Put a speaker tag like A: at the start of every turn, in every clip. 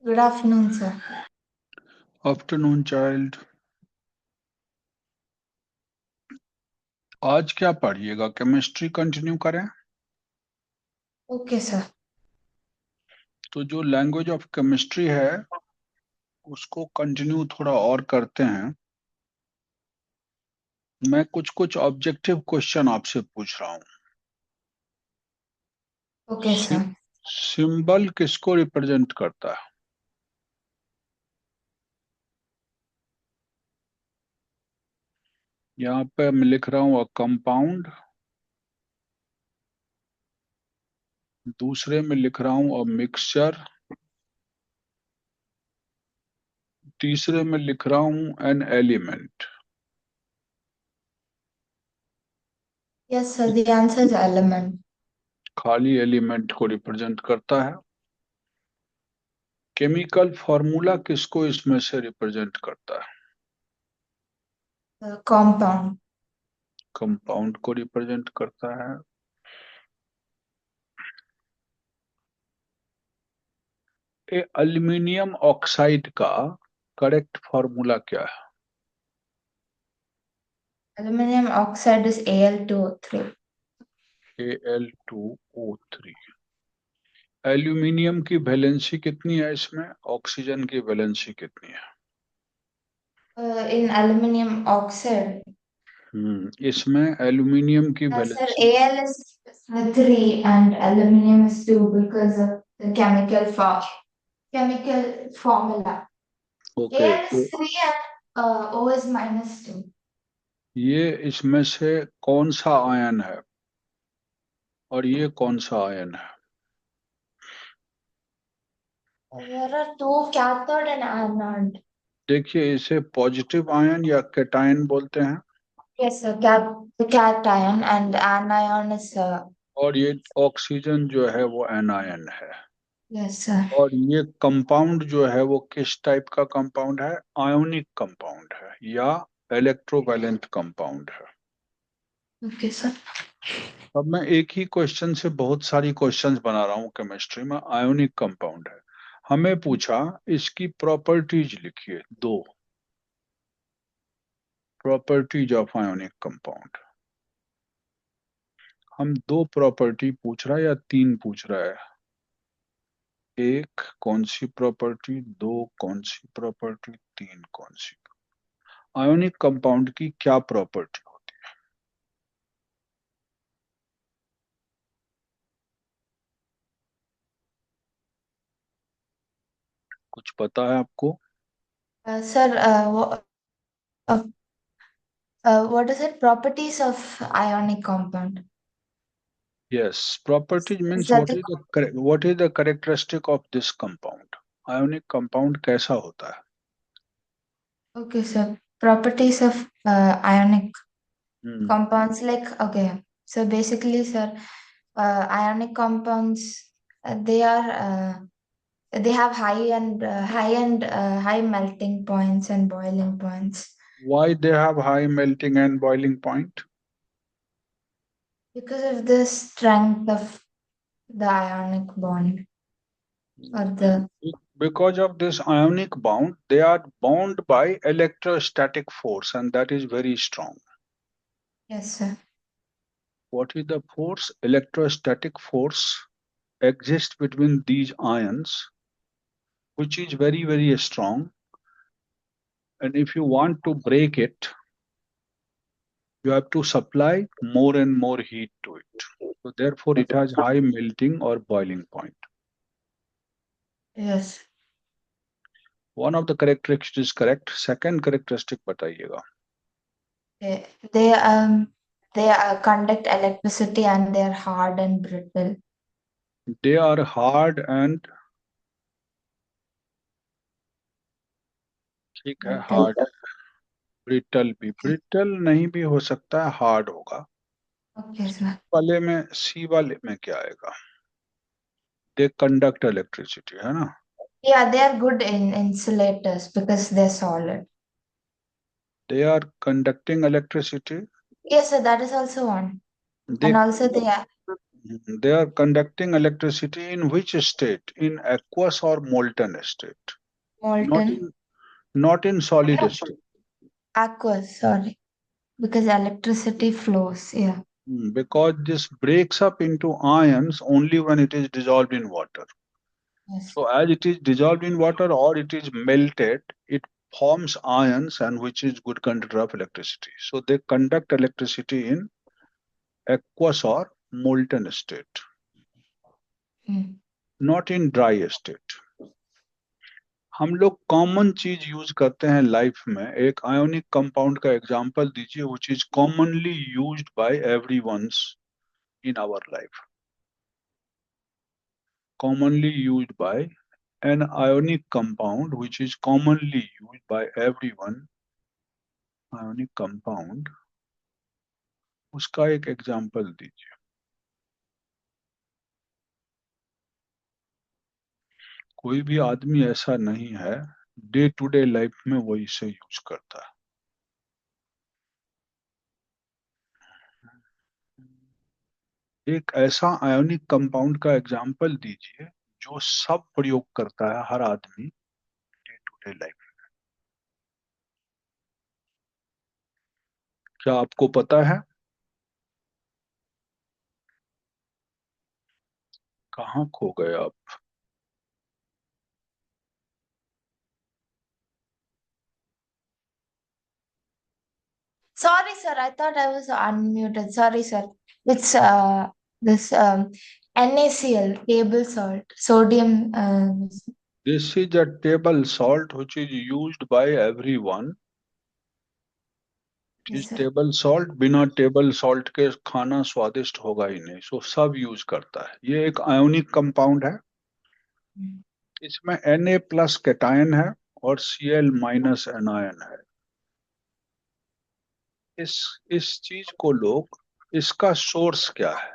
A: Good afternoon, sir.
B: Afternoon child. आज क्या पढ़िएगा? केमिस्ट्री कंटिन्यू करें?
A: Okay, sir.
B: तो जो लैंग्वेज ऑफ केमिस्ट्री है उसको कंटिन्यू थोड़ा और करते हैं। मैं कुछ कुछ ऑब्जेक्टिव क्वेश्चन आपसे पूछ रहा हूँ।
A: Okay, sir.
B: सिंबल किसको रिप्रेजेंट करता है? यहाँ पे मैं लिख रहा हूँ कंपाउंड, दूसरे में लिख रहा हूँ मिक्सचर, तीसरे में लिख रहा हूँ an element.
A: Yes, sir. The answer is element.
B: खाली एलिमेंट को रिप्रेजेंट करता है। केमिकल फॉर्मूला किसको इसमें से रिप्रेजेंट करता है?
A: Compound.
B: कंपाउंड को रिप्रेजेंट करता है। एल्यूमिनियम ऑक्साइड का करेक्ट फॉर्मूला क्या है?
A: Aluminum oxide is Al2O3.
B: Al2O3। Aluminium की वैलेंसी कितनी है इसमें? ऑक्सीजन की वैलेंसी कितनी है?
A: In aluminum oxide,
B: इसमें एल्यूमिनियम की
A: sir,
B: valency
A: Al is 3 and aluminum is 2 because of the chemical formula.
B: Okay.
A: Al
B: तो
A: is 3 and O is -2.
B: ये इसमें से कौन सा आयन है और ये कौन सा आयन है?
A: There are two cathode and anode.
B: देखिए, इसे पॉजिटिव आयन या कैटायन बोलते हैं
A: Yes, sir. Cation and anion is
B: और ये ऑक्सीजन जो है वो एनायन है।
A: yes, sir.
B: और ये कंपाउंड जो है वो किस टाइप का कंपाउंड है? आयोनिक कंपाउंड है या इलेक्ट्रोवैलेंट कंपाउंड है।
A: Okay, sir.
B: अब मैं एक ही क्वेश्चन से बहुत सारी क्वेश्चंस बना रहा हूँ। केमिस्ट्री में आयोनिक कंपाउंड है, हमें पूछा इसकी प्रॉपर्टीज लिखिए। दो प्रॉपर्टीज ऑफ आयोनिक कंपाउंड। हम दो प्रॉपर्टी पूछ रहा है या तीन पूछ रहा है? एक कौन सी प्रॉपर्टी, दो कौन सी प्रॉपर्टी, तीन कौन सी? आयोनिक कंपाउंड की क्या प्रॉपर्टी होती है? कुछ पता है आपको?
A: Sir, uh, what is it? Properties of ionic compound.
B: Yes, properties
A: Is
B: means
A: that the
B: what is the characteristic of this compound? Ionic compound कैसा होता है?
A: okay, sir? Properties of ionic
B: hmm
A: compounds, like okay. So basically, sir, ionic compounds they have high melting points and boiling points
B: Why they have high melting and boiling point?
A: because of the strength of the ionic bond or the
B: Because of this ionic bond, they are bound by electrostatic force, and that is very strong.
A: yes, sir.
B: What is the force? Electrostatic force exists between these ions, which is very, very strong. And if you want to break it, you have to supply more and more heat to it. So therefore, it has high melting or boiling point.
A: Yes.
B: One of the characteristics is correct. Second characteristic बताइएगा.
A: They they um they conduct electricity and they are hard and brittle.
B: They are hard and ठीक है,
A: Brittle.
B: Hard, brittle भी, brittle नहीं भी हो सकता है, hard होगा।
A: Okay, sir.
B: वाले में, सी वाले में क्या आएगा? दे कंडक्ट इलेक्ट्रिसिटी, है ना?
A: Yeah, they are good in insulators because they're solid.
B: They are conducting electricity.
A: Yes, sir, that is also one.
B: They
A: And also they are
B: They are conducting electricity in which state? In aqueous or molten state? Not
A: Molten.
B: in not in solid state.
A: Aqueous, sorry. Because electricity flows. Yeah.
B: Because this breaks up into ions only when it is dissolved in water.
A: Yes.
B: So as it is dissolved in water or it is melted, it forms ions and which is good conductor of electricity. So they conduct electricity in aqueous or molten state,
A: Mm.
B: not in dry state. हम लोग common चीज use करते हैं life में, एक ionic compound का example दीजिए which is commonly used by everyone's in our life. Commonly used by an ionic compound which is commonly used by everyone. Ionic compound, उसका एक एग्जांपल दीजिए. कोई भी आदमी ऐसा नहीं है डे टू डे लाइफ में वो इसे यूज करता है. एक ऐसा आयोनिक कंपाउंड का एग्जांपल दीजिए जो सब प्रयोग करता है हर आदमी डे टू डे लाइफ. क्या आपको पता है? कहाँ खो गए आप?
A: Sorry, sir. I thought I was unmuted. Sorry, sir. It's this NaCl, table salt, sodium.
B: This is a table salt which is used by everyone.
A: Yes,
B: इस
A: sir.
B: टेबल सॉल्ट, बिना टेबल सॉल्ट के खाना स्वादिष्ट होगा ही नहीं. सो सब use करता है. ये एक आयोनिक कंपाउंड है.
A: Mm.
B: इसमें Na प्लस कैटायन है और Cl माइनस एनायन है. इस चीज को लोग, इसका सोर्स क्या है?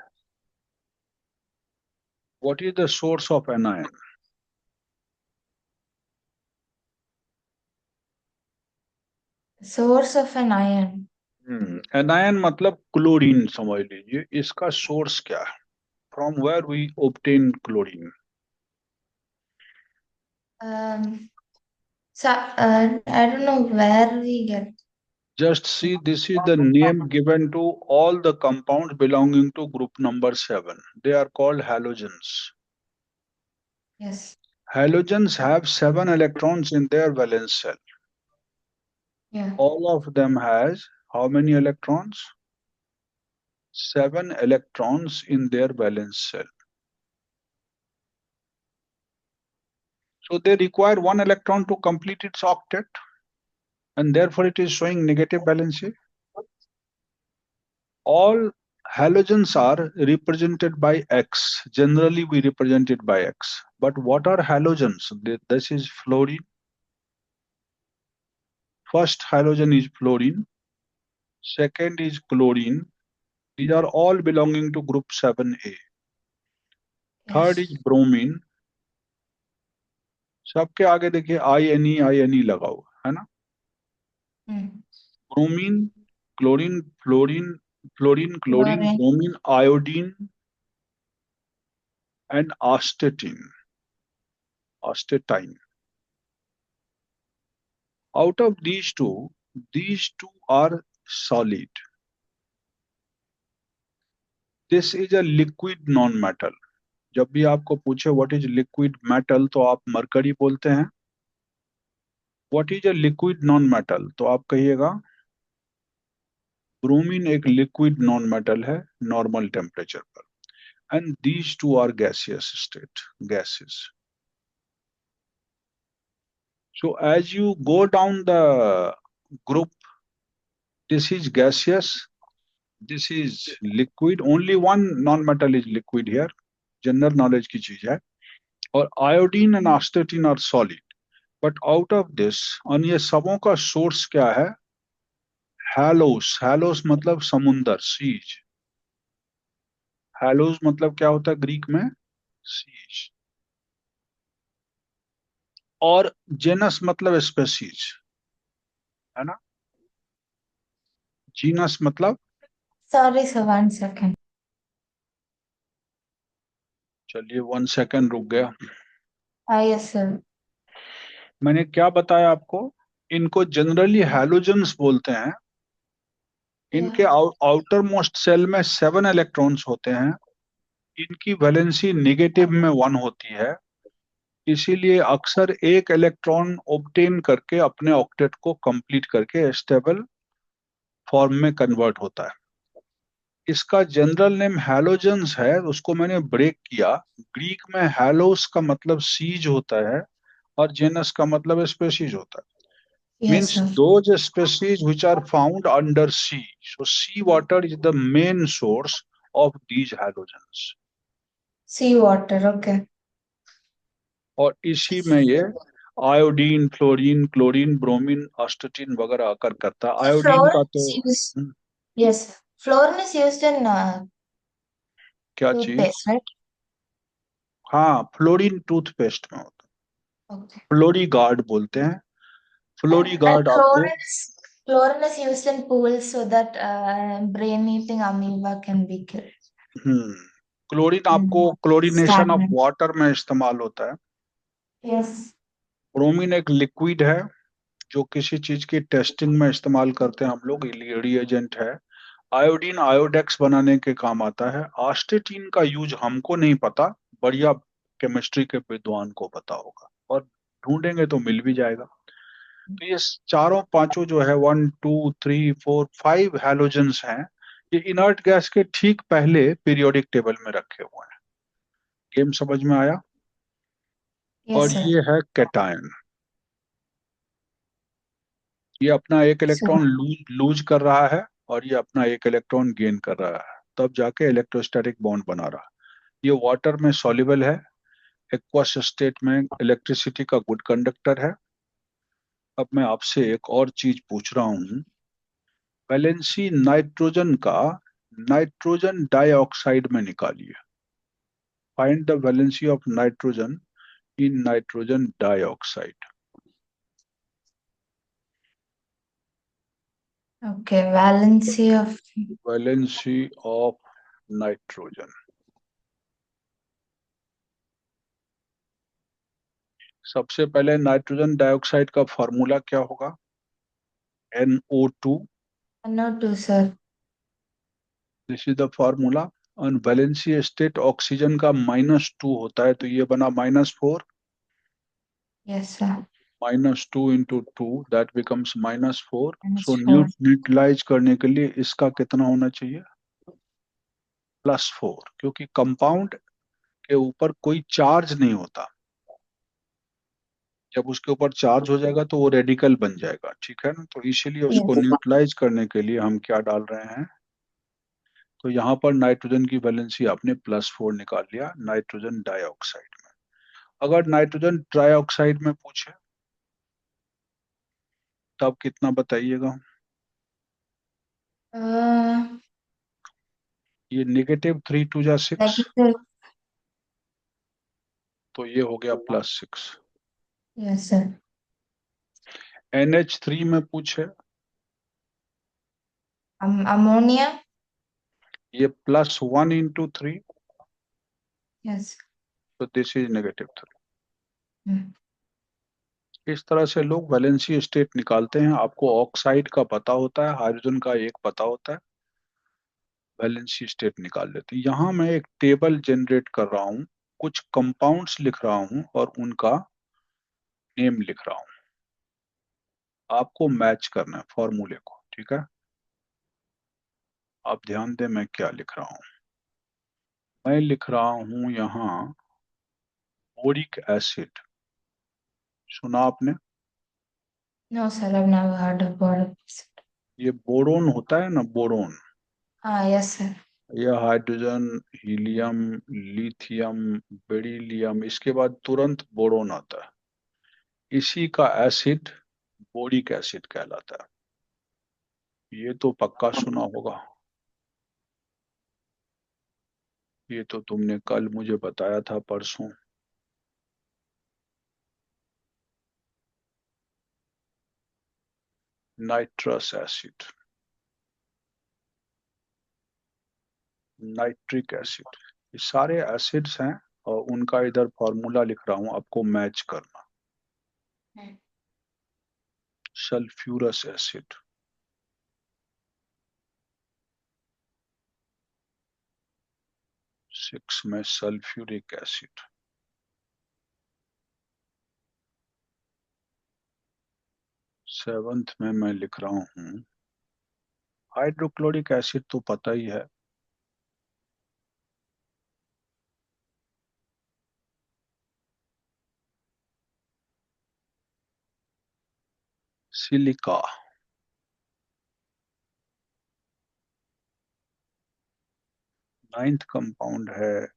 B: What is the source of anion?
A: Source of an ion.
B: Anion मतलब क्लोरीन समझ लीजिए. इसका सोर्स क्या है? From where we obtain chlorine?
A: So, I don't know where we get.
B: Just see, this is the name given to all the compounds belonging to group number 7. They are called halogens.
A: Yes.
B: Halogens have 7 electrons in their valence shell.
A: Yeah.
B: All of them has how many electrons? 7 electrons in their valence shell. So they require 1 electron to complete its octet, and therefore it is showing negative valency. All halogens are represented by X. Generally, we represent it by X. But what are halogens? This is fluorine. First halogen is fluorine. Second is chlorine. These are all belonging to group 7A. Third
A: Yes.
B: is bromine. सबके आगे देखिए I N E लगा हुआ है ना.
A: Mm.
B: Bromine, chlorine, fluorine, fluorine, chlorine,
A: Chlorine.
B: Bromine, iodine and astatine. Out of these two are solid. This is a liquid non-metal. जब भी आपको पूछे what is liquid metal तो आप मरकरी बोलते हैं. What is a liquid non-metal तो आप कहिएगा ब्रोमीन एक liquid non-metal है normal temperature पर. And these two are gaseous state, gases. So as you go down the group, this is gaseous, this is liquid. Only one non-metal is liquid here. General knowledge की चीज है. और iodine and astatine are solid. But out of this, और ये सबों का source क्या है? Halos. Halos मतलब समुंदर, seas. Halos मतलब क्या होता है ग्रीक में? Seas. और genus मतलब species, है ना? Genus मतलब
A: Sorry, sir. 1 second.
B: चलिए 1 सेकंड रुक गया।
A: Yes sir.
B: मैंने क्या बताया आपको? इनको जनरली हैलोजेंस बोलते हैं। इनके आउटर मोस्ट सेल में 7 इलेक्ट्रॉन्स होते हैं। इनकी वैलेंसी नेगेटिव में 1 होती है। इसीलिए अक्सर एक इलेक्ट्रॉन ऑब्टेन करके अपने ऑक्टेट को कंप्लीट करके स्टेबल फॉर्म में कन्वर्ट होता है। इसका जनरल नेम हैलोजेंस है, उसको मैंने ब्रेक किया। ग्रीक में हैलोस का मतलब सीज होता है और जेनस का मतलब स्पेसीज होता है।
A: Yes
B: Means
A: sir.
B: those species which are found under sea. So sea water is the main source of these halogens.
A: Sea water, okay.
B: और इसी में ये iodine, fluorine, chlorine, bromine, astatine वगैरह आकर करता है।
A: So
B: आयोडीन का
A: fluorine
B: तो
A: is used. Yes, fluorine is used in
B: क्या चीज?
A: toothpaste, right?
B: हाँ, फ्लोरीन टूथपेस्ट में होता
A: Okay.
B: है, फ्लोरीगार्ड बोलते हैं।
A: And
B: फ्लोरीगार्ड आपको
A: chlorine is used in pools so that brain-eating amoeba can be killed.
B: Chlorine आपको
A: Mm.
B: Chlorination of
A: Stagnant.
B: Water में इस्तेमाल होता है।
A: Yes.
B: ब्रोमीन एक लिक्विड है जो किसी चीज की टेस्टिंग में इस्तेमाल करते हैं हम लोग, रिएजेंट है। आयोडीन आयोडेक्स बनाने के काम आता है। आस्टेटिन का यूज हमको नहीं पता, बढ़िया केमिस्ट्री के विद्वान को पता होगा, और ढूंढेंगे तो मिल भी जाएगा। तो ये चारों पांचों जो है 1 2 3 4 5 हैलोजेंस हैं। ये इनर्ट गैस के ठीक पहले पीरियोडिक टेबल में रखे हुए हैं। गेम समझ में आया?
A: Yes,
B: और
A: sir.
B: ये है कैटायन। ये अपना एक
A: So,
B: इलेक्ट्रॉन लूज कर रहा है और ये अपना एक इलेक्ट्रॉन गेन कर रहा है, तब जाके इलेक्ट्रोस्टैटिक बॉन्ड बना रहा है। ये वाटर में सॉल्युबल है, एक्वस स्टेट में इलेक्ट्रिसिटी का गुड कंडक्टर है। अब मैं आपसे एक और चीज पूछ रहा हूँ। वैलेंसी नाइट्रोजन का नाइट्रोजन डाइऑक्साइड में निकालिए। Find the valency of nitrogen in nitrogen dioxide.
A: okay, valency of
B: valency of nitrogen. सबसे पहले नाइट्रोजन डाइऑक्साइड का फॉर्मूला क्या होगा? NO2।
A: NO2, sir.
B: This is the formula. और वैलेंसी स्टेट ऑक्सीजन का -2 होता है, तो ये बना -4।
A: Yes, sir.
B: -2 × 2 that becomes -4।
A: Minus
B: so
A: 4.
B: Neutralise करने के लिए इसका कितना होना चाहिए? +4, क्योंकि कंपाउंड के ऊपर कोई चार्ज नहीं होता। जब उसके ऊपर चार्ज हो जाएगा तो वो रेडिकल बन जाएगा, ठीक है ना? तो इसीलिए उसको
A: Yes.
B: न्यूट्रलाइज करने के लिए हम क्या डाल रहे हैं? तो यहाँ पर नाइट्रोजन की वैलेंसी आपने +4 निकाल लिया नाइट्रोजन डाइऑक्साइड में। अगर नाइट्रोजन ट्राइऑक्साइड में पूछे तब कितना बताइएगा?
A: Uh,
B: ये -3 × 2 = 6,
A: negative.
B: तो ये हो गया +6।
A: Yes, sir.
B: NH3 में पूछे,
A: Ammonia.
B: ये +1 × 3,
A: Yes.
B: तो दिस इज -3।
A: Mm.
B: इस तरह से लोग वैलेंसी स्टेट निकालते हैं। आपको ऑक्साइड का पता होता है, हाइड्रोजन का एक पता होता है, वैलेंसी स्टेट निकाल लेते हैं। यहाँ मैं एक टेबल जनरेट कर रहा हूँ, कुछ कंपाउंड्स लिख रहा हूँ और उनका नेम लिख रहा हूँ। आपको मैच करना है फॉर्मूले को, ठीक है? आप ध्यान दें मैं क्या लिख रहा हूँ। मैं लिख रहा हूँ यहाँ बोरिक एसिड। सुना आपने?
A: No, sir. I've never heard of boric.
B: ये बोरोन होता है ना, बोरोन।
A: Yes, sir.
B: यह हाइड्रोजन, हीलियम, लिथियम, बेरिलियम, इसके बाद तुरंत बोरोन आता है। इसी का एसिड बोरिक एसिड कहलाता है। ये तो पक्का सुना होगा। ये तो तुमने कल मुझे बताया था, परसों। नाइट्रस एसिड, नाइट्रिक एसिड, ये सारे एसिड्स हैं और उनका इधर फॉर्मूला लिख रहा हूं, आपको मैच करना। सल्फ्यूरस एसिड, 6 में सल्फ्यूरिक एसिड, 7th में मैं लिख रहा हूं हाइड्रोक्लोरिक एसिड, तो पता ही है, सिलिका। 9th कंपाउंड है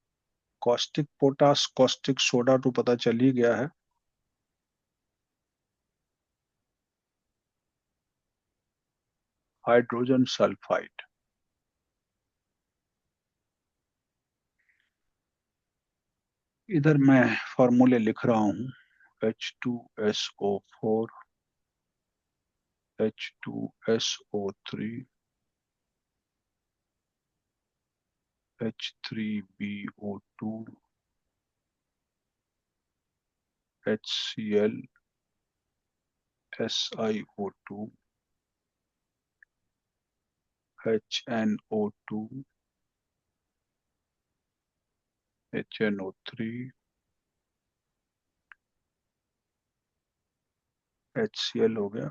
B: कॉस्टिक पोटास, कॉस्टिक सोडा, तो पता चल ही गया है। हाइड्रोजन सल्फाइड, इधर मैं फॉर्मूले लिख रहा हूं, H2SO4, H2SO3, H3BO2, HCl, SiO2, HNO2, HNO3, HCl हो गया,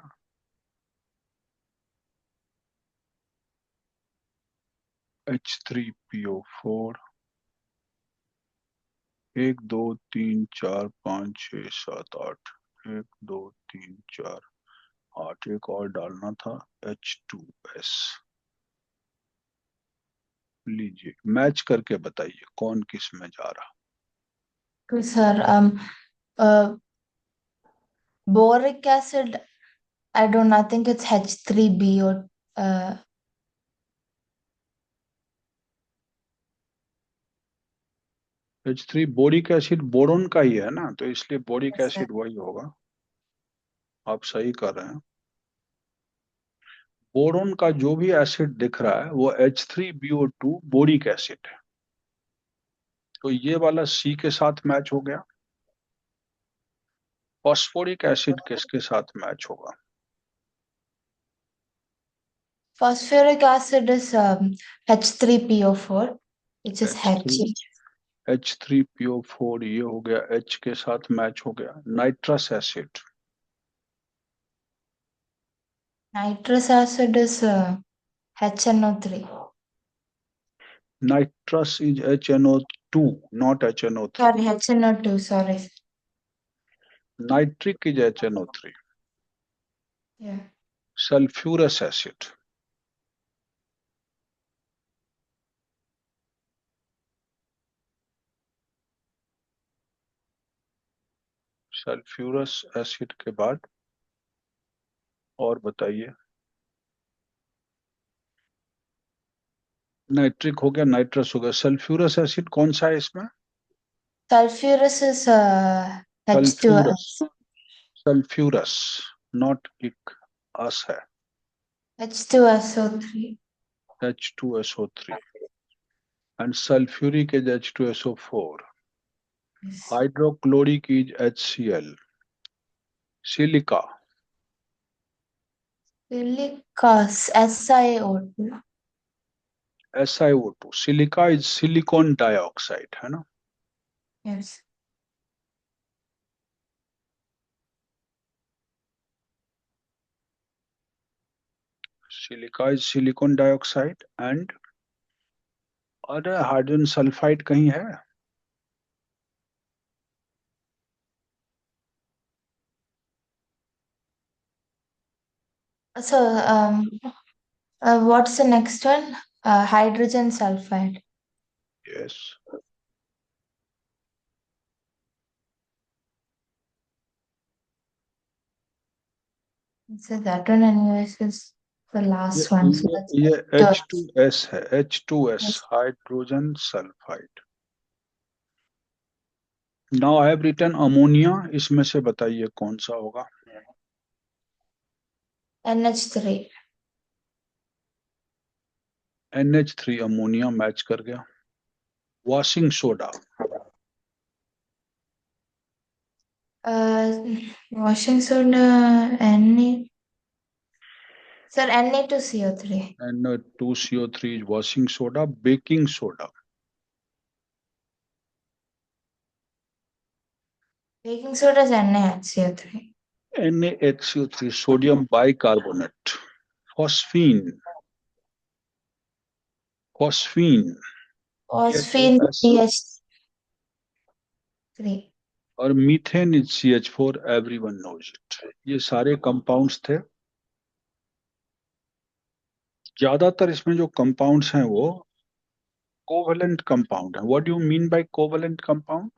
B: H3PO4, 1 2 3 4 5 6 7 8, 1 2 3 4 8, एक और डालना था, H2S। लीजिए मैच करके बताइए कौन किस में जा रहा।
A: Okay, sir. Boric acid, I don't know, I think it's H3B or
B: H3 boric acid boron का ही है ना, तो इसलिए बोरिक
A: yes, sir.
B: एसिड वही होगा। आप सही कर रहे हैं। बोरोन का जो भी एसिड दिख रहा है वो H3BO2 बोरिक एसिड है, तो ये वाला C के साथ मैच हो गया। फॉस्फोरिक एसिड किसके साथ मैच होगा?
A: Phosphoric acid is H3PO4, which is
B: H3
A: H.
B: H3PO4 ये हो गया, H के साथ मैच हो गया। Nitrous acid,
A: Nitrous acid is HNO3.
B: Nitrous is HNO2, not HNO3।
A: Sorry, HNO2, sorry.
B: Nitric is HNO3।
A: Yeah.
B: Sulphurous acid, sulphurous acid के बाद और बताइए। नाइट्रिक हो गया, नाइट्रस हो गया, सल्फ्यूरस एसिड कौन सा है इसमें?
A: Sulfurous is
B: sulphurous,
A: H2S.
B: Sulphurous, not इक, अस है,
A: H2SO3.
B: H2SO3, and sulfuric is H2SO4,
A: Yes.
B: hydrochloric is HCl, silica,
A: Silicas, SiO2.
B: SiO2, silica is silicon dioxide, है ना?
A: Yes.
B: Silica is silicon dioxide, and अरे hydrogen sulphide कहीं है?
A: So, what's the next one? Hydrogen sulfide.
B: Yes.
A: So that one anyways is the
B: ये
A: last one. So
B: ये
A: that's
B: ये
A: the
B: H2S है, H2S,
A: yes.
B: Hydrogen sulphide. Now I have written ammonia, इसमें से बताइए कौन सा होगा?
A: NH3.
B: NH3 अमोनिया मैच कर गया। Washing soda,
A: Washing soda, Na. Sir, Na2CO3.
B: Na2CO3 is washing soda. Baking soda.
A: Baking soda is NaHCO3.
B: NaHCO3, sodium bicarbonate. Phosphine. Phosphine.
A: Phosphine CH3.
B: और methane is CH4, everyone knows it. ये सारे compounds थे. ज्यादातर इसमें जो compounds हैं वो covalent compound है. What do you mean by covalent compound?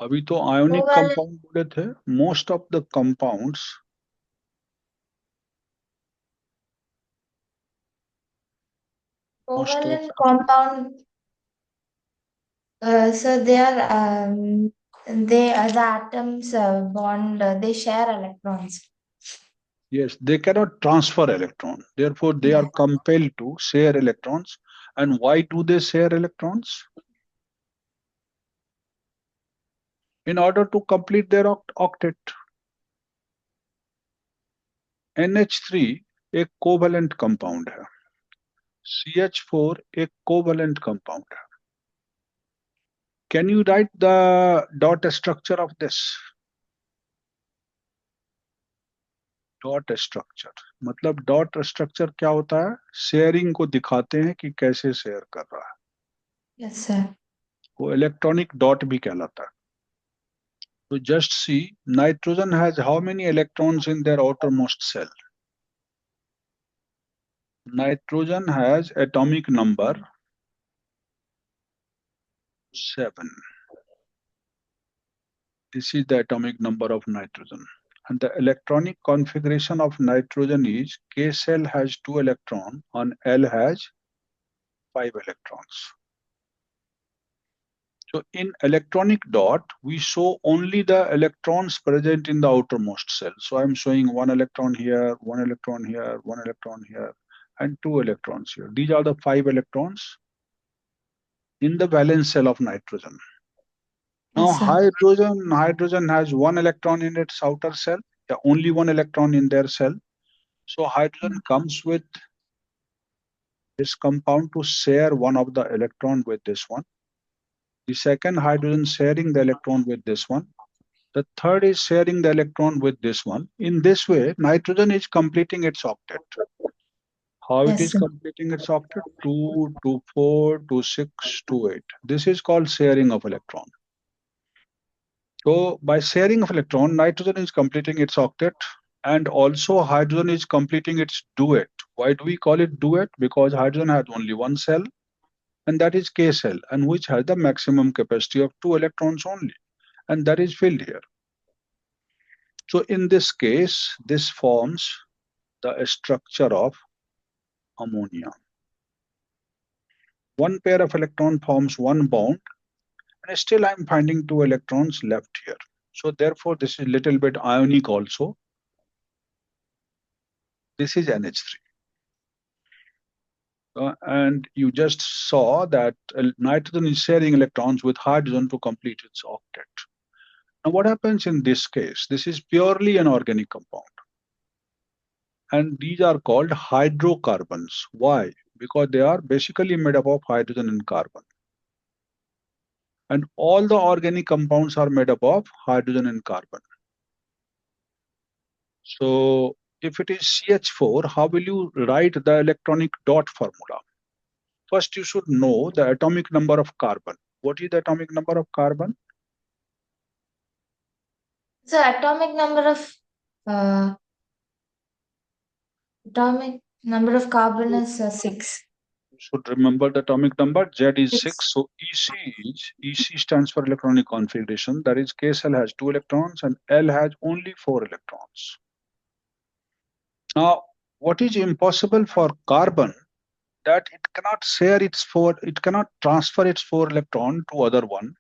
B: अभी तो आयोनिक कंपाउंड बोले थे. Most of the compounds
A: Covalent compound. So they are the atoms bond. They share electrons.
B: Yes, they cannot transfer electron. Therefore, they are compelled to share electrons. And why do they share electrons? In order to complete their octet. NH3 एक covalent compound है. CH4 एक covalent compound है. Can you write the dot structure of this? Dot structure मतलब dot structure क्या होता है? Sharing को दिखाते हैं कि कैसे शेयर कर रहा है.
A: Yes, sir.
B: वो इलेक्ट्रॉनिक डॉट भी कहलाता है. तो just see, nitrogen has how many electrons in their outermost cell? Nitrogen has atomic number 7. This is the atomic number of nitrogen. And the electronic configuration of nitrogen is K cell has 2 electrons and L has 5 electrons. So in electronic dot, we show only the electrons present in the outermost cell. So I'm showing 1 electron here, 1 electron here, 1 electron here, and 2 electrons here. These are the 5 electrons in the valence shell of nitrogen. Now hydrogen has 1 electron in its outer cell, only 1 electron in their cell. So hydrogen comes with this compound to share one of the electron with this one. The second hydrogen sharing the electron with this one. The third is sharing the electron with this one. In this way, nitrogen is completing its octet. How it is completing its octet? 2, 2, 4, 2, 6, 2, 8. This is called sharing of electron. So by sharing of electron, nitrogen is completing its octet and also hydrogen is completing its duet. Why do we call it duet? Because hydrogen has only one cell and that is K cell, and which has the maximum capacity of 2 electrons only, and that is filled here. So in this case, this forms the structure of ammonia. One pair of electron forms one bond, and still I'm finding 2 electrons left here. So therefore, this is little bit ionic also. This is NH3. And you just saw that nitrogen is sharing electrons with hydrogen to complete its octet. Now what happens in this case? This is purely an organic compound. And these are called hydrocarbons. Why? Because they are basically made up of hydrogen and carbon. And all the organic compounds are made up of hydrogen and carbon. So if it is CH4, how will you write the electronic dot formula? First, you should know the atomic number of carbon. What is the atomic number of carbon?
A: So atomic number of carbon is 6.
B: You should remember the atomic number. Z is 6. So EC stands for electronic configuration. That is, K cell has 2 electrons and L has only 4 electrons. Now, what is impossible for carbon? That it cannot share it cannot transfer its 4 electron to other one.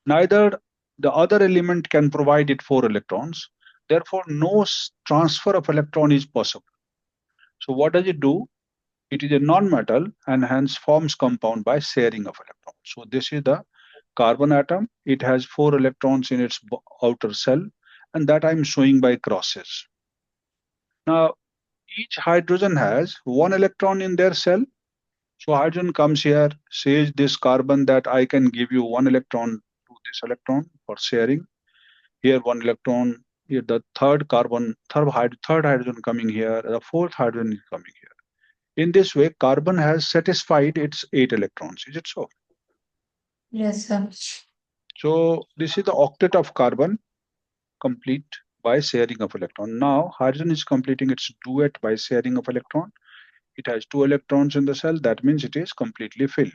B: Neither the other element can provide it 4 electrons. Therefore, no transfer of electron is possible. So what does it do? It is a non-metal and hence forms compound by sharing of electrons. So this is the carbon atom. It has 4 electrons in its outer shell, and that I'm showing by crosses. Now, each hydrogen has 1 electron in their shell. So hydrogen comes here, says this carbon that I can give you 1 electron to this electron for sharing. Here 1 electron, here the third carbon, third hydrogen coming here, the fourth hydrogen is coming here. In this way, carbon has satisfied its 8 electrons. Is it so?
A: Yes, sir.
B: So this is the octet of carbon complete by sharing of electron. Now hydrogen is completing its duet by sharing of electron. It has 2 electrons in the cell. That means it is completely filled.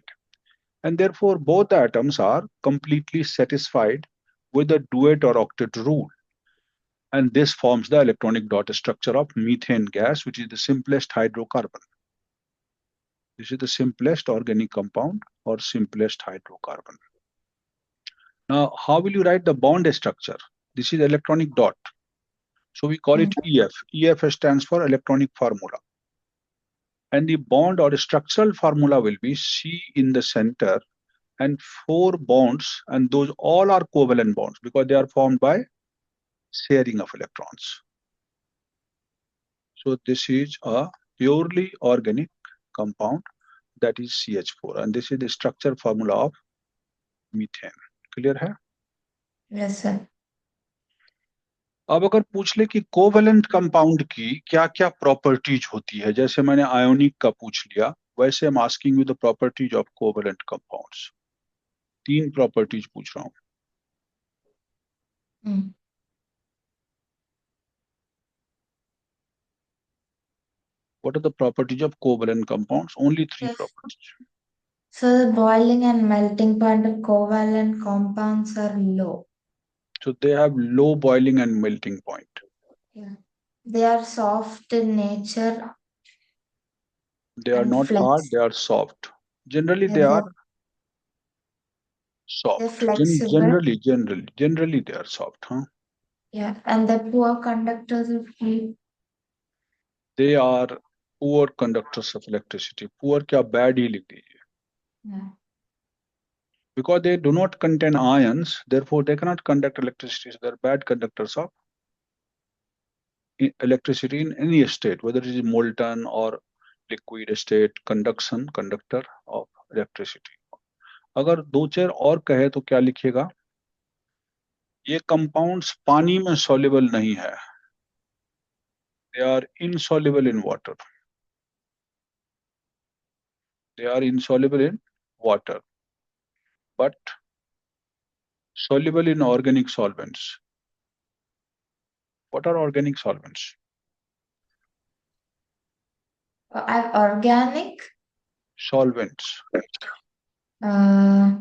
B: And therefore, both the atoms are completely satisfied with the duet or octet rule. And this forms the electronic dot structure of methane gas, which is the simplest hydrocarbon. This is the simplest organic compound or simplest hydrocarbon. Now, how will you write the bond structure? This is electronic dot. So we call it EF. EF stands for electronic formula. And the bond or structural formula will be C in the center and 4 bonds, and those all are covalent bonds because they are formed by sharing of electrons. So this is a purely organic compound, that is CH4, and this is the structure formula of methane. Clear है?
A: Yes, sir.
B: अब अगर पूछ ले कि covalent compound की क्या क्या properties होती है, जैसे मैंने आयोनिक का पूछ लिया, वैसे I'm asking you the properties of covalent compounds. 3 properties पूछ रहा हूँ. What are the properties of covalent compounds? Only 3
A: Yes.
B: properties.
A: So the boiling and melting point of covalent compounds are low.
B: So they have low boiling and melting point.
A: Yeah. They are soft in nature.
B: They are
A: And
B: not hard, they are soft. Generally,
A: Yeah,
B: they are
A: they're
B: soft.
A: flexible.
B: Generally, they are soft. Huh?
A: Yeah, and the poor conductors of heat.
B: They are poor conductors of electricity. Poor क्या bad ही लिख दीजिए.
A: Yeah.
B: Because they do not contain ions, therefore they cannot conduct electricity. So they are bad conductors of electricity in any state, whether it is molten or liquid state. Conductor of electricity. अगर 2 4 और कहे तो क्या लिखिएगा? ये compounds पानी में soluble नहीं है. They are insoluble in water. They are insoluble in water, but soluble in organic solvents. What are organic solvents?
A: Organic.
B: Solvents.
A: Uh,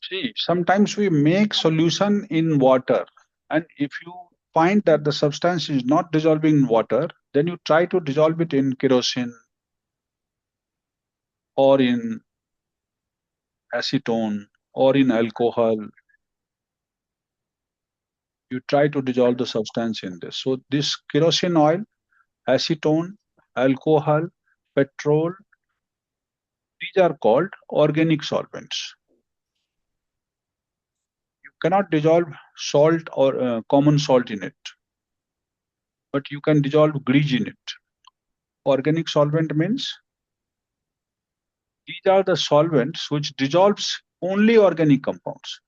B: See, sometimes we make solution in water, and if you find that the substance is not dissolving in water, then you try to dissolve it in kerosene or in acetone or in alcohol. You try to dissolve the substance in this. So this kerosene oil, acetone, alcohol, petrol, these are called organic solvents. You cannot dissolve salt or common salt in it, but you can dissolve grease in it. Organic solvent means these are the solvents which dissolves only organic compounds,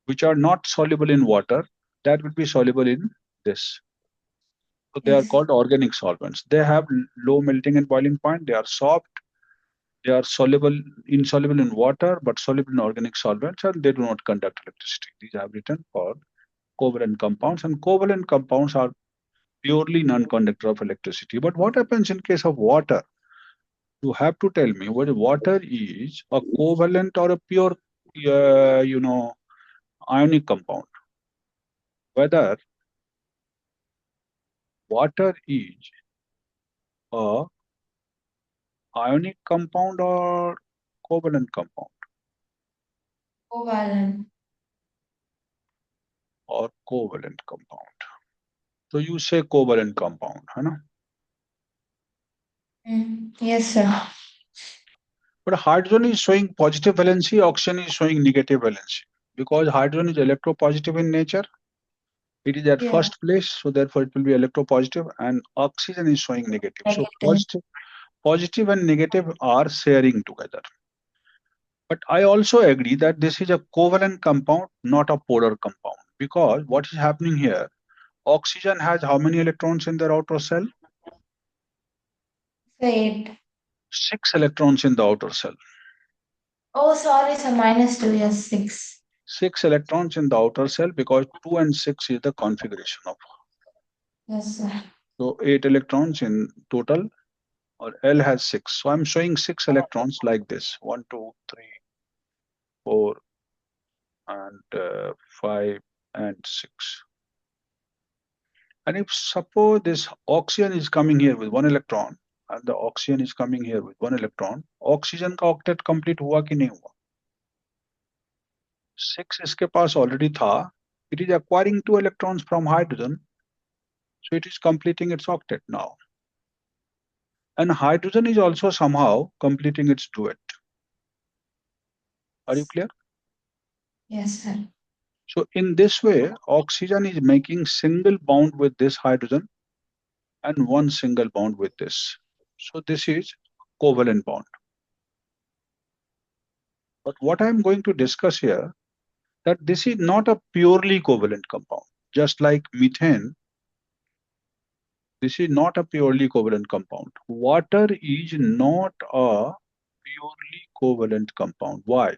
B: which are not soluble in water, that will be soluble in this. So they are
A: yes.
B: called organic solvents. They have low melting and boiling point. They are soft. They are insoluble in water, but soluble in organic solvents, and they do not conduct electricity. These are written for covalent compounds, and covalent compounds are purely non-conductor of electricity. But what happens in case of water? You have to tell me whether water is a covalent or a pure, ionic compound. Whether water is a ionic compound or covalent compound
A: Covalent.
B: or covalent compound. तो you say covalent compound, है ना?
A: Yes, sir.
B: But hydrogen is showing positive valency, oxygen is showing negative valency. Because hydrogen is electropositive in nature, it is at
A: Yeah.
B: first place, so therefore it will be electropositive, and oxygen is showing negative. So
A: Negative.
B: positive and negative are sharing together. But I also agree that this is a covalent compound, not a polar compound. Because what is happening here, oxygen has how many electrons in their outer shell?
A: 8.
B: 6 electrons in the outer shell.
A: Oh, sorry, sir. -2. Yes, 6.
B: 6 electrons in the outer shell, because 2 and 6 is the configuration of.
A: Yes, sir.
B: So 8 electrons in total, or L has 6. So I'm showing 6 electrons like this: 1, 2, 3, 4, and 5, and 6. And if suppose this oxygen is coming here with 1 electron, and the oxygen is coming here with 1 electron, oxygen का octet complete हुआ कि नहीं हुआ? 6 इसके पास already था. It is acquiring 2 electrons from hydrogen, so it is completing its octet now. And hydrogen is also somehow completing its duet. Are you clear?
A: Yes, sir.
B: So in this way, oxygen is making single bond with this hydrogen and one single bond with this. So this is covalent bond. But what I'm going to discuss here, that this is not a purely covalent compound. Just like methane, this is not a purely covalent compound. Water is not a purely covalent compound. Why?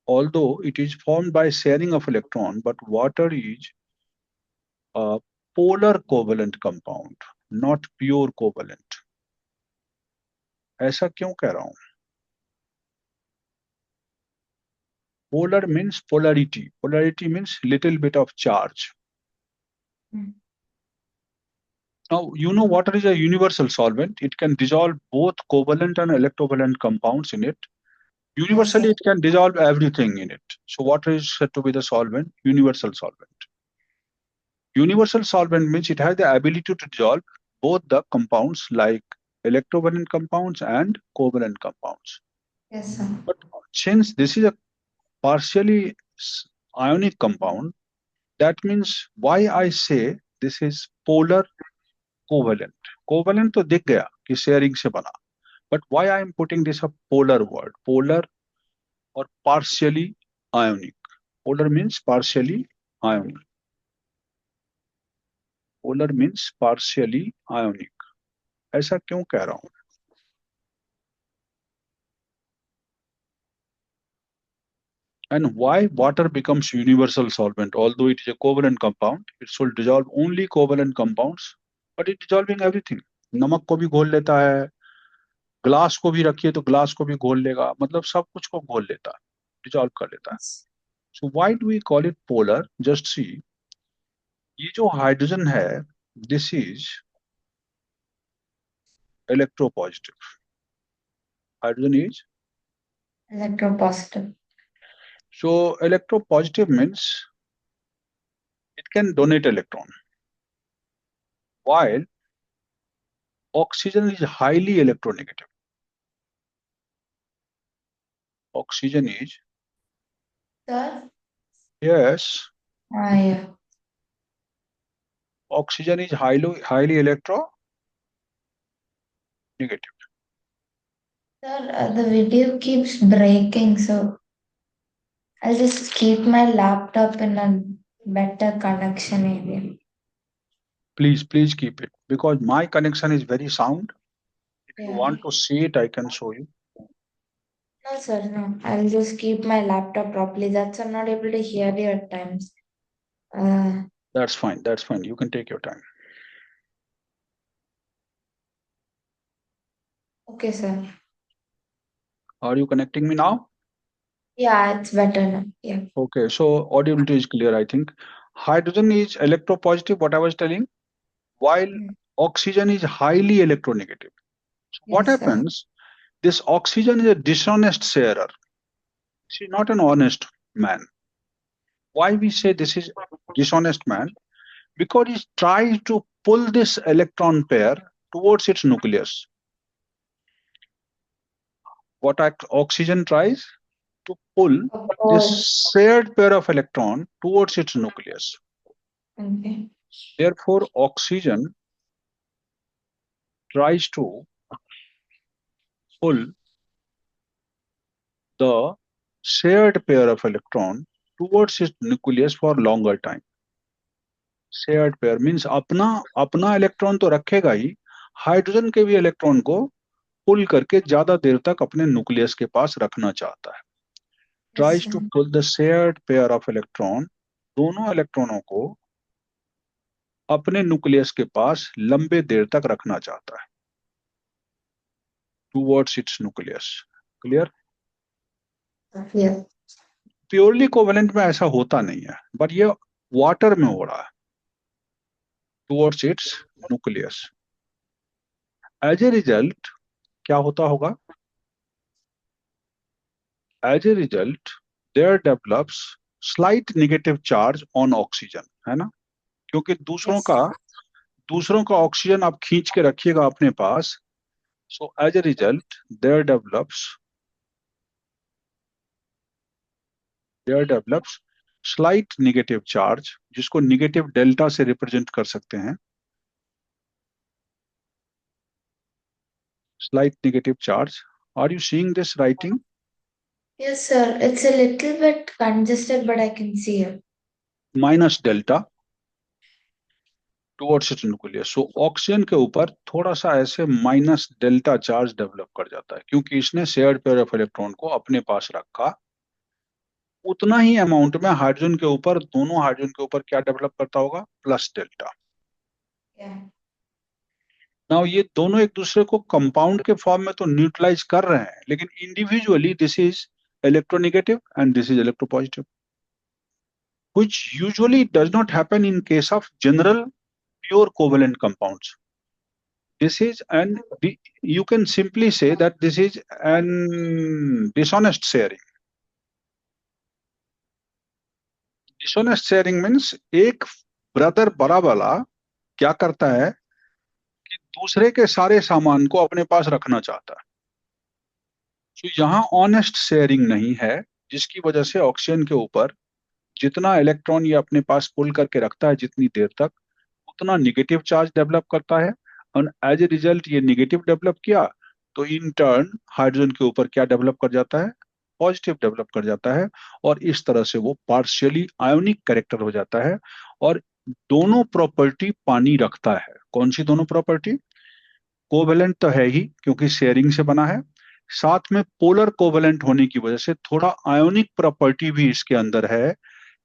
B: Although it is formed by sharing of electron, but water is a polar covalent compound, not pure covalent. ऐसा क्यों कह रहा हूं? Polar means polarity. Polarity means little bit of charge. Now, you know water is a universal solvent. It can dissolve both covalent and electrovalent compounds in it. Universally, it can dissolve everything in it. So water is said to be the solvent, universal solvent. Universal solvent means it has the ability to dissolve both the compounds like electrovalent compounds and covalent compounds.
A: Yes, sir.
B: But since this is a partially ionic compound, that means why I say this is polar covalent. Covalent तो दिख गया कि sharing से बना. But why I am putting this a polar word? Polar or partially ionic. Polar means partially ionic. Polar means partially ionic. ऐसा क्यों कह रहा हूं? And why water becomes universal solvent? Although it is a covalent compound, it should dissolve only covalent compounds, but it dissolving everything. नमक को भी घोल लेता है, ग्लास को भी रखिए तो ग्लास को भी घोल लेगा, मतलब सब कुछ को घोल लेता है, डिजॉल्व कर लेता है. So why do we call it polar? Just see, ये जो हाइड्रोजन है, this is electropositive. Hydrogen is
A: Electropositive.
B: so electropositive means it can donate electron, while oxygen is highly electronegative. Oxygen is,
A: Sir?
B: yes,
A: Yeah.
B: oxygen is highly electronegative.
A: Sir, the video keeps breaking, so I'll just keep my laptop in a better connection area.
B: Please keep it, because my connection is very sound. If you
A: Yeah.
B: want to see it, I can show you.
A: No, sir, no. I'll just keep my laptop properly. That's I'm not able to hear you at times.
B: That's fine. That's fine. You can take your time.
A: Okay, sir.
B: Are you connecting me now?
A: Yeah, it's better now. Yeah.
B: Okay, so audibility is clear, I think. Hydrogen is electropositive, what I was telling, while oxygen is highly electronegative. So what
A: Yes, sir.
B: happens? This oxygen is a dishonest sharer. She is not an honest man. Why we say this is dishonest man? because it tries to pull this electron pair towards its nucleus. What oxygen tries? To pull
A: Oh,
B: this shared pair of electron towards its nucleus.
A: okay.
B: Therefore, oxygen tries to pull the shared pair of electron towards its nucleus for longer time. Shared pair means अपना अपना electron तो रखेगा ही, hydrogen के भी electron को पुल करके ज्यादा देर तक अपने न्यूक्लियस के पास रखना चाहता है.
A: Yes,
B: Tries
A: sir.
B: to pull the shared pair of electron, दोनों इलेक्ट्रॉनों को अपने न्यूक्लियस के पास लंबे देर तक रखना चाहता है. Towards its nucleus. Clear?
A: Yeah.
B: Purely covalent में ऐसा होता नहीं है, बट ये वाटर में हो रहा है. Towards its nucleus. As a result, क्या होता होगा? As a result, there develops slight negative charge on oxygen, है ना? क्योंकि
A: Yes.
B: दूसरों का ऑक्सीजन आप खींच के रखिएगा अपने पास. So as a result, there develops slight negative charge, जिसको negative delta से represent कर सकते हैं. Slight negative charge. Are you seeing this writing?
A: Yes, sir. It's a little bit congested, but I can see it.
B: Minus delta towards its nucleus. So oxygen के ऊपर थोड़ा सा ऐसे माइनस डेल्टा चार्ज डेवलप कर जाता है, क्योंकि इसने शेयर्ड पेयर ऑफ इलेक्ट्रॉन को अपने पास रखा. उतना ही अमाउंट में हाइड्रोजन के ऊपर, दोनों हाइड्रोजन के ऊपर क्या डेवलप करता होगा? Plus delta.
A: Yeah.
B: नाउ ये दोनों एक दूसरे को कंपाउंड के फॉर्म में तो न्यूट्रलाइज कर रहे हैं, लेकिन individually this is electronegative and this is electropositive, which usually does not happen in case of general pure covalent compounds. This is an, you can simply say that this is an dishonest sharing. Dishonest sharing means एक brother बड़ा वाला क्या करता है कि दूसरे के सारे सामान को अपने पास रखना चाहता है. तो यहाँ ऑनेस्ट शेयरिंग नहीं है, जिसकी वजह से ऑक्सीजन के ऊपर जितना इलेक्ट्रॉन ये अपने पास पुल करके रखता है जितनी देर तक, उतना निगेटिव चार्ज डेवलप करता है. और एज ए रिजल्ट ये निगेटिव डेवलप किया तो इन टर्न हाइड्रोजन के ऊपर क्या डेवलप कर जाता है? पॉजिटिव डेवलप कर जाता है. और इस तरह से वो पार्शियली आयोनिक कैरेक्टर हो जाता है. और दोनों प्रॉपर्टी पानी रखता है. कौन सी दोनों प्रॉपर्टी? कोवेलेंट तो है ही, क्योंकि शेयरिंग से बना है. साथ में पोलर कोवेलेंट होने की वजह से थोड़ा आयोनिक प्रॉपर्टी भी इसके अंदर है.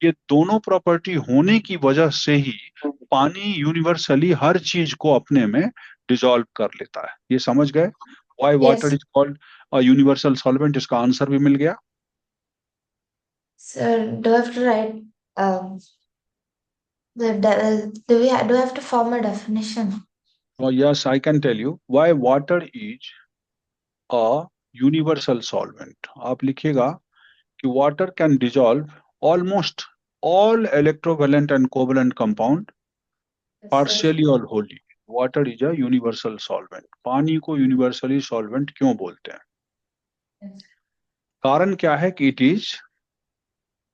B: ये दोनों प्रॉपर्टी होने की वजह से ही पानी यूनिवर्सली हर चीज को अपने में डिसॉल्व कर लेता है. ये समझ गए? Why water
A: Yes.
B: Is called a universal solvent? इसका आंसर भी मिल गया.
A: Sir, do I have to write do I have to form a definition?
B: Yes, I can tell you why water is a universal solvent. आप लिखिएगा कि water can dissolve almost all electrovalent and covalent compound
A: Yes, sir.
B: partially or wholly. Water is a universal solvent. पानी को universally solvent क्यों बोलते हैं?
A: Yes.
B: कारण क्या है कि it is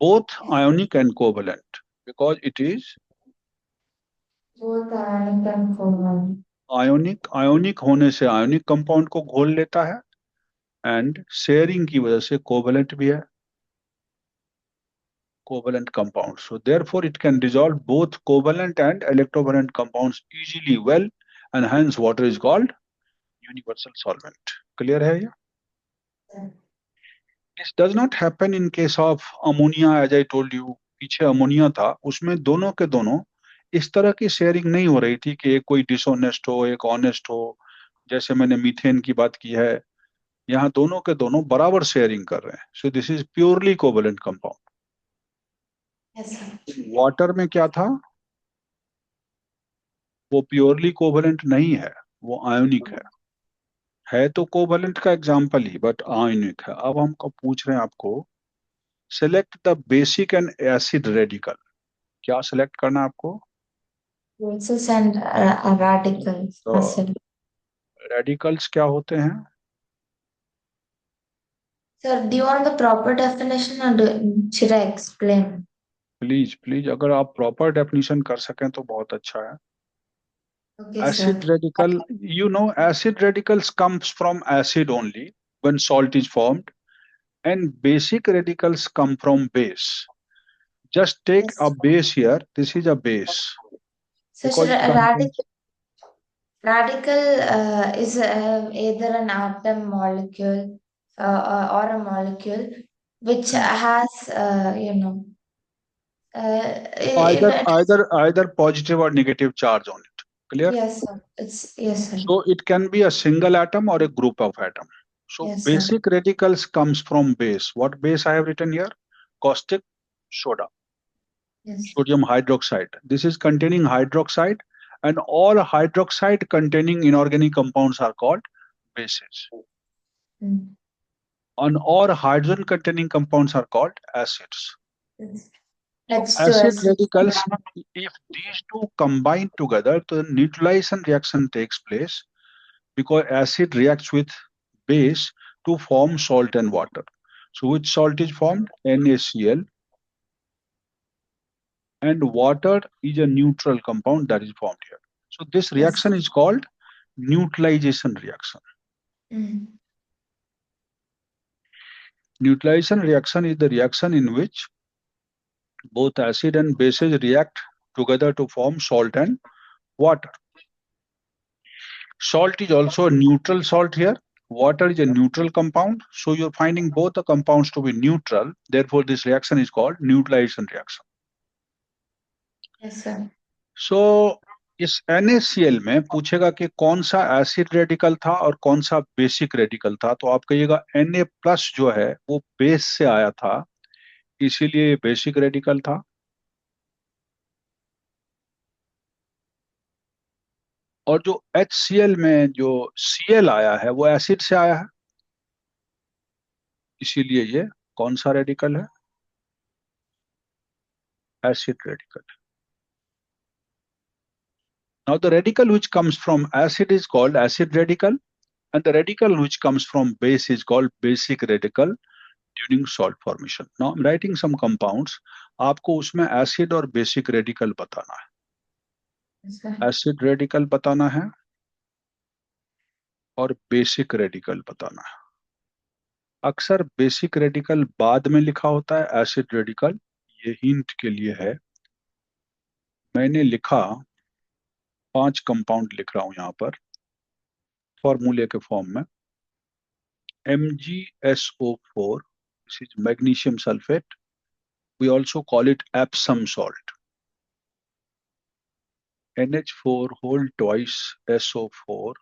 B: both ionic and covalent, because it is
A: Both ionic and covalent.
B: Ionic होने से आयोनिक कंपाउंड को घोल लेता है, एंड शेयरिंग की वजह से कोवलेंट भी है, covalent compound. So therefore it can dissolve both covalent and electrovalent compounds easily well, and hence water is called universal solvent. Clear है ये?
A: Yeah.
B: This does not happen in case of ammonia, as I told you. पीछे ammonia था, उसमें दोनों के दोनों इस तरह की शेयरिंग नहीं हो रही थी कि एक कोई डिसऑनेस्ट हो एक ऑनेस्ट हो, जैसे मैंने मीथेन की बात की है. यहाँ दोनों के दोनों बराबर शेयरिंग कर रहे हैं. So this is purely covalent compound.
A: Yes, sir.
B: Water में क्या था? वो प्योरली कोवलेंट नहीं है, वो आयोनिक है तो कोवलेंट का एग्जाम्पल ही, बट आयोनिक है. अब हमको पूछ रहे हैं आपको, select the basic and acid radical. क्या सिलेक्ट करना है आपको?
A: bases and radicals.
B: तो
A: Acid.
B: रेडिकल्स क्या होते हैं?
A: Sir, do you want the proper definition or should I explain?
B: Please please, अगर आप प्रॉपर डेफिनेशन कर सकें तो बहुत अच्छा है.
A: Okay, sir.
B: Acid radical, acid radicals comes from acid only when salt is formed, and basic radicals come from base. Just take a
A: Yes.
B: base here. This is a base
A: So, should
B: because it
A: a
B: contains.
A: radical is either an atom molecule or a molecule which
B: Hmm.
A: has,
B: Either
A: it is,
B: either either positive or negative charge on it. Clear?
A: yes, sir. Yes, sir.
B: So it can be a single atom or a group of atom. So
A: Yes, sir.
B: basic radicals comes from base. What base I have written here? Caustic soda,
A: Yes.
B: sodium hydroxide. This is containing hydroxide, and all hydroxide containing inorganic compounds are called bases.
A: Mm.
B: And all hydrogen containing compounds are called acids.
A: Yes.
B: So
A: H2S.
B: acid radicals, if these two combine together, the neutralization reaction takes place because acid reacts with base to form salt and water. So which salt is formed? NaCl, and water is a neutral compound that is formed here. So this
A: Yes.
B: reaction is called neutralization reaction.
A: Mm.
B: Neutralization reaction is the reaction in which both acid and bases react together to form salt and water. Salt is also a neutral salt here. Water is a neutral compound. So you're finding both the compounds to be neutral. Therefore, this reaction is called neutralization reaction.
A: Yes, sir.
B: So इस NaCl में पूछेगा कि कौन सा acid radical था और कौन सा बेसिक रेडिकल था, तो आप कहिएगा Na प्लस जो है वो बेस से आया था, इसीलिए ये बेसिक रेडिकल था. और जो HCl में जो Cl आया है वो एसिड से आया है, इसीलिए ये कौन सा रेडिकल है? Acid radical. Now the radical which comes from acid is called acid radical, and the radical which comes from base is called basic radical during salt formation. Now I'm writing some compounds. आपको उसमें acid और basic radical बताना है.
A: Yes, sir.
B: Acid radical बताना है और basic radical बताना है. अक्सर basic radical बाद में लिखा होता है, acid radical ये हिंट के लिए है. मैंने लिखा 5 कंपाउंड लिख रहा हूं यहाँ पर फॉर्मूले के फॉर्म में. MgSO4, this is magnesium sulfate. We also call it Epsom salt. NH4 whole twice SO4.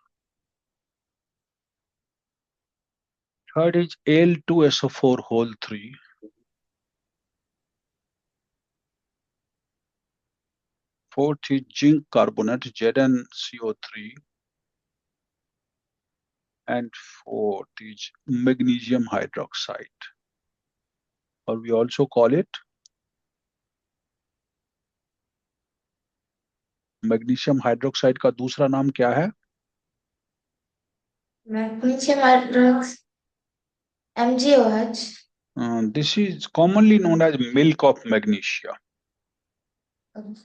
B: Third is Al2SO4 whole 3. Fourth is zinc carbonate ZnCO3. And fourth is magnesium hydroxide. Or we also call it magnesium hydroxide का दूसरा नाम क्या है?
A: Magnesium hydrox. MgOH.
B: This is commonly known as milk of magnesia,
A: Okay.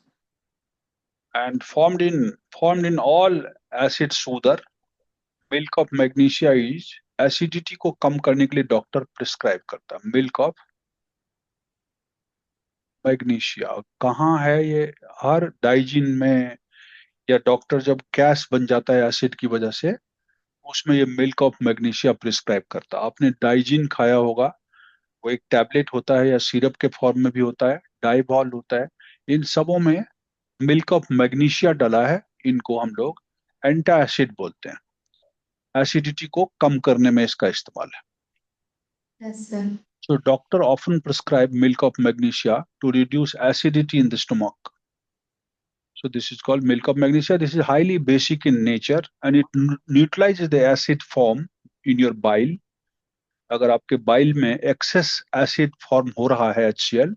B: and formed in all acid soother. Milk of magnesia is acidity को कम करने के लिए doctor prescribe करता है. मिल्क ऑफ मैग्नीशिया कहाँ है ये? हर डाइजिन में, या डॉक्टर जब गैस बन जाता है एसिड की वजह से, उसमें ये मिल्क ऑफ मैग्नीशिया प्रिस्क्राइब करता है. आपने डाइजिन खाया होगा, वो एक टैबलेट होता है या सिरप के फॉर्म में भी होता है, डाइबॉल होता है. इन सबों में मिल्क ऑफ मैग्नीशिया डला है. इनको हम लोग एंटा एसिड बोलते हैं. एसिडिटी को कम करने में इसका इस्तेमाल है.
A: Yes, sir.
B: So doctor often prescribe milk of magnesia to reduce acidity in the stomach. So this is called milk of magnesia. This is highly basic in nature and it neutralizes the acid form in your bile. अगर आपके bile में excess acid form हो रहा है HCl,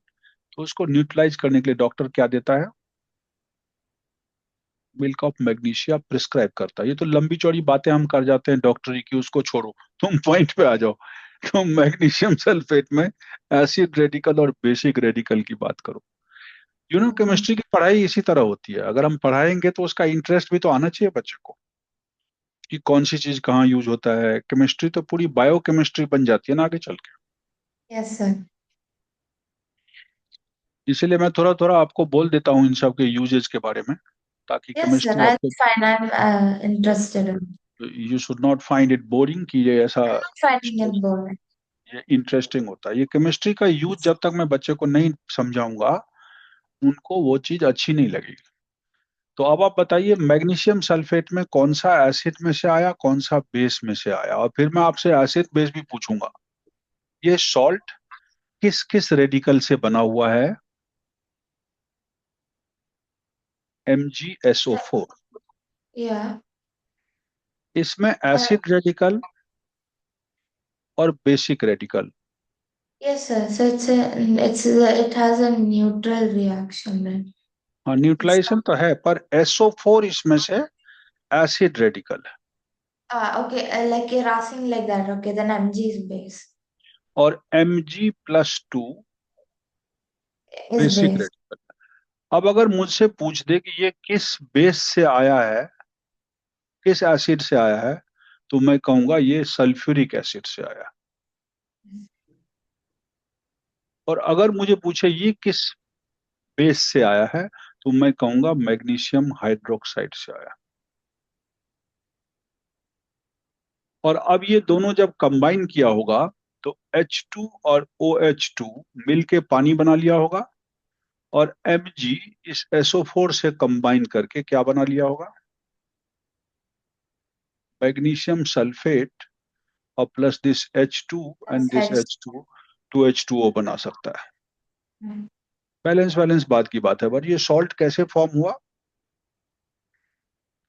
B: तो उसको neutralise करने के लिए डॉक्टर क्या देता है? मिल्क ऑफ मैग्नीशिया प्रिस्क्राइब करता है। ये तो लंबी चौड़ी बातें हम कर जाते हैं डॉक्टरी की, उसको छोड़ो, तुम पॉइंट पे आ जाओ। तो मैग्नीशियम सल्फेट में एसिड रेडिकल और बेसिक रेडिकल की बात करो। केमिस्ट्री की पढ़ाई इसी तरह होती है। अगर हम पढ़ाएंगे तो उसका इंटरेस्ट भी तो आना चाहिए बच्चे को, कि कौन सी चीज कहाँ यूज होता है। केमिस्ट्री तो पूरी बायोकेमिस्ट्री बन जाती है ना आगे चल के।
A: Yes sir.
B: इसीलिए मैं थोड़ा थोड़ा आपको बोल देता हूँ इन सब के यूजेज के बारे में, ताकि
A: Yes, sir.
B: केमिस्ट्री
A: That's
B: आपको,
A: fine. I'm interested in.
B: You should not find it boring कि ये ऐसा,
A: I'm not finding it boring.
B: ये इंटरेस्टिंग होता है। ये केमिस्ट्री का यूज जब तक मैं बच्चे को नहीं समझाऊंगा, उनको वो चीज अच्छी नहीं लगेगी। तो अब आप बताइए, मैग्नीशियम सल्फेट में कौन सा एसिड में से आया, कौन सा बेस में से आया, और फिर मैं आपसे एसिड बेस भी पूछूंगा। ये सॉल्ट किस किस रेडिकल से बना हुआ है? MgSO4।
A: Yeah.
B: इसमें
A: Uh,
B: एसिड रेडिकल और basic radical.
A: yes, sir. So it has a neutral reaction, right?
B: हाँ,
A: It's
B: न्यूट्रलाइजेशन तो है, पर SO4 इसमें से एसिड रेडिकल है,
A: okay. Like you're asking like that. Okay, then Mg is base.
B: और Mg+2
A: Is
B: basic
A: base.
B: Radical. अब अगर मुझसे पूछ दे कि ये किस बेस से आया है, किस एसिड से आया है, तो मैं कहूंगा ये सल्फ्यूरिक एसिड से आया। और अगर मुझे पूछे ये किस बेस से आया है, तो मैं कहूंगा मैग्नीशियम हाइड्रोक्साइड से आया। और अब ये दोनों जब कंबाइन किया होगा, तो H2 और OH2 मिलके पानी बना लिया होगा, और Mg इस SO4 से कंबाइन करके क्या बना लिया होगा? मैग्नीशियम सल्फेट, और plus this H2
A: That's
B: and this
A: H.
B: H2 2H2O बना सकता है। बैलेंस बैलेंस बात की बात है, पर ये सॉल्ट कैसे फॉर्म हुआ,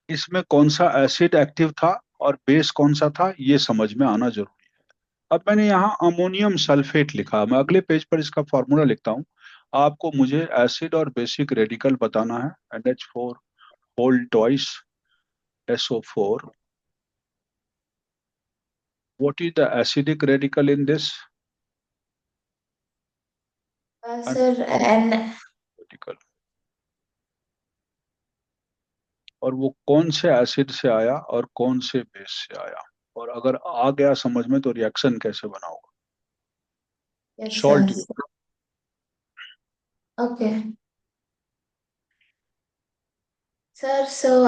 B: इसमें कौन सा एसिड एक्टिव था और बेस कौन सा था, ये समझ में आना जरूरी है। अब मैंने यहाँ अमोनियम सल्फेट लिखा, मैं अगले पेज पर इसका फॉर्मूला लिखता हूँ। आपको मुझे एसिड और बेसिक रेडिकल बताना है। NH4 whole twice SO4। What is the acidic radical in this? And
A: Sir, and
B: radical, और वो कौन से एसिड से आया और कौन से बेस से आया, और अगर आ गया समझ में तो रिएक्शन कैसे बना होगा।
A: yes, sir.
B: Salt.
A: Okay. Sir, so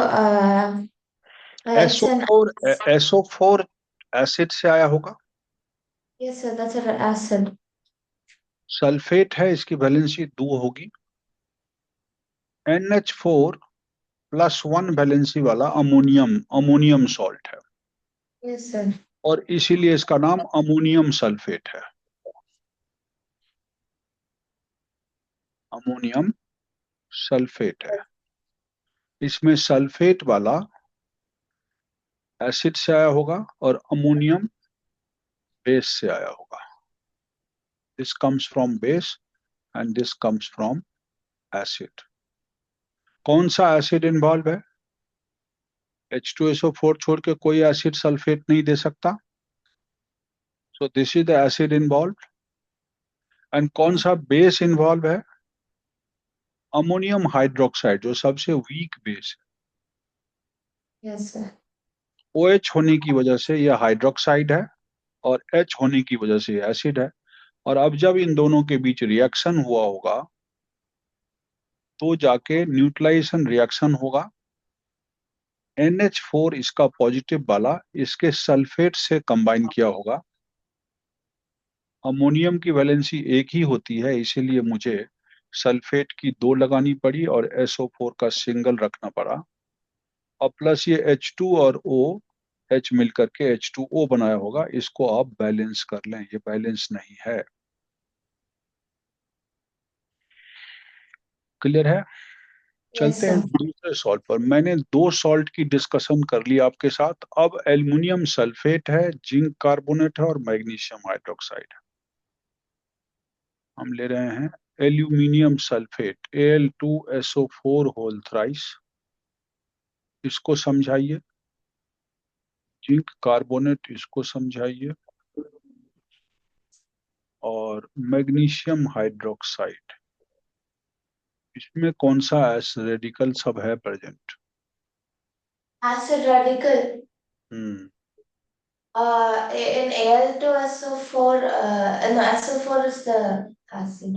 A: it's
B: S O
A: an
B: four SO4 acid से आया होगा।
A: yes, sir. That's an acid.
B: Sulphate है, इसकी वैलेंसी 2 होगी। NH4+1 वैलेंसी वाला अमोनियम अमोनियम सॉल्ट है,
A: Yes, sir.
B: और इसीलिए इसका नाम अमोनियम सल्फेट है। अमोनियम सल्फेट है। इसमें सल्फेट वाला एसिड से आया होगा, और अमोनियम बेस से आया होगा। This comes from base and this comes from acid. कौन सा एसिड इन्वॉल्व है? H2SO4 छोड़ के कोई एसिड सल्फेट नहीं दे सकता, so this is the acid involve. And कौन सा बेस इन्वॉल्व है? अमोनियम हाइड्रोक्साइड, जो सबसे वीक बेस है।
A: Yes, sir.
B: OH होने की वजह से यह हाइड्रोक्साइड है, और H होने की वजह से यह एसिड है। और अब जब इन दोनों के बीच रिएक्शन हुआ होगा, तो जाके न्यूट्रलाइजेशन रिएक्शन होगा। NH4 इसका पॉजिटिव वाला इसके सल्फेट से कंबाइन किया होगा। अमोनियम की वैलेंसी एक ही होती है, इसीलिए मुझे सल्फेट की 2 लगानी पड़ी और SO4 का सिंगल रखना पड़ा। और प्लस ये H2 और OH मिलकर के H2O बनाया होगा। इसको आप बैलेंस कर लें, ये बैलेंस नहीं है। क्लियर है?
A: Yes,
B: चलते हैं
A: sir.
B: दूसरे सॉल्ट पर। मैंने 2 सॉल्ट की डिस्कशन कर ली आपके साथ। अब एल्युमिनियम सल्फेट है, जिंक कार्बोनेट है, और मैग्नीशियम हाइड्रोक्साइड है। हम ले रहे हैं aluminium sulphate, Al2SO4 whole thrice, इसको समझाइए, जिंक कार्बोनेट इसको समझाइए, और मैग्नीशियम हाइड्रोक्साइड, इसमें कौन सा एस रेडिकल सब है present?
A: Acid radical.
B: Hmm
A: In Al2SO4, no, SO4 is the acid.